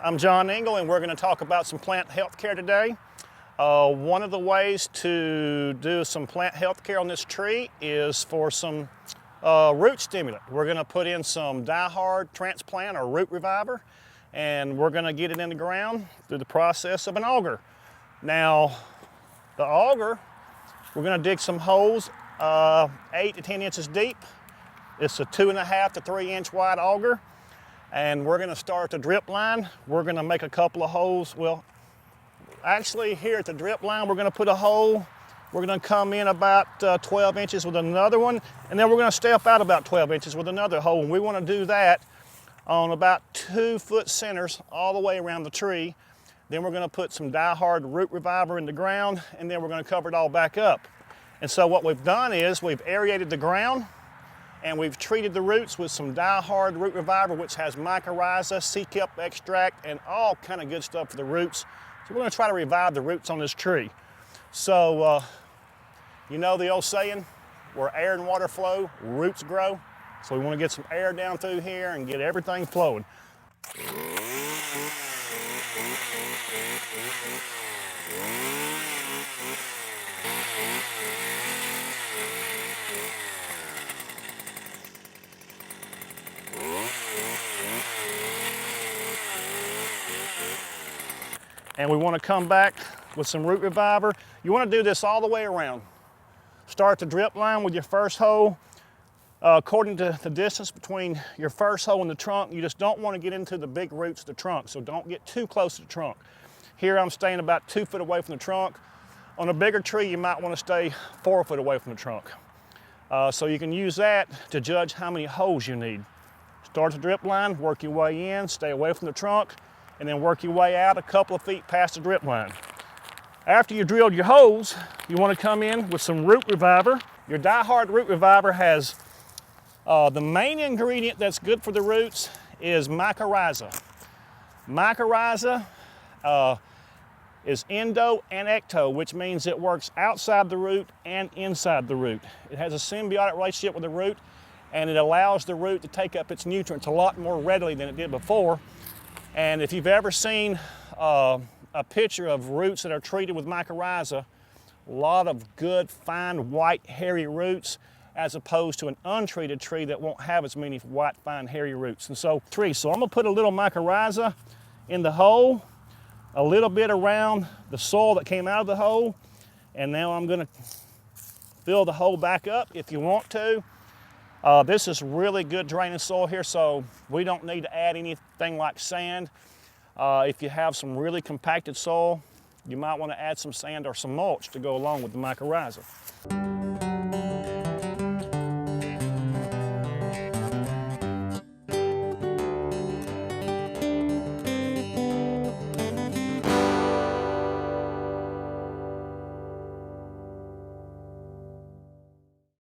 I'm John Engel, and we're going to talk about some plant health care today. One of the ways to do some plant health care on this tree is for some root stimulant. We're going to put in some Die-Hard transplant or root reviver, and we're going to get it in the ground through the process of an auger. Now, the auger, we're going to dig some holes 8 to 10 inches deep. It's a 2.5 to 3 inch wide auger. And we're going to start the drip line. We're going to make a couple of holes. Well, actually here at the drip line, we're going to put a hole. We're going to come in about 12 inches with another one, and then we're going to step out about 12 inches with another hole. And we want to do that on about 2 foot centers all the way around the tree. Then we're going to put some Die-Hard root reviver in the ground, and then we're going to cover it all back up. And so what we've done is we've aerated the ground, and we've treated the roots with some Die-Hard root reviver, which has mycorrhiza, sea kelp extract, and all kind of good stuff for the roots. So we're going to try to revive the roots on this tree. So, you know the old saying, where air and water flow, roots grow. So we want to get some air down through here and get everything flowing. And we want to come back with some root reviver. You want to do this all the way around. Start the drip line with your first hole. According to the distance between your first hole and the trunk, you just don't want to get into the big roots of the trunk, so don't get too close to the trunk. Here I'm staying about 2 foot away from the trunk. On a bigger tree, you might want to stay 4 foot away from the trunk. So you can use that to judge how many holes you need. Start the drip line, work your way in, stay away from the trunk, and then work your way out a couple of feet past the drip line. After you drilled your holes, you want to come in with some root reviver. Your Die-Hard root reviver has the main ingredient that's good for the roots is mycorrhiza. Mycorrhiza is endo and ecto, which means it works outside the root and inside the root. It has a symbiotic relationship with the root, and it allows the root to take up its nutrients a lot more readily than it did before. And if you've ever seen a picture of roots that are treated with mycorrhiza, a lot of good, fine, white, hairy roots, as opposed to an untreated tree that won't have as many white, fine, hairy roots. And so, I'm gonna put a little mycorrhiza in the hole, a little bit around the soil that came out of the hole, and now I'm gonna fill the hole back up if you want to. This is really good draining soil here, so we don't need to add anything like sand. If you have some really compacted soil, you might want to add some sand or some mulch to go along with the mycorrhiza.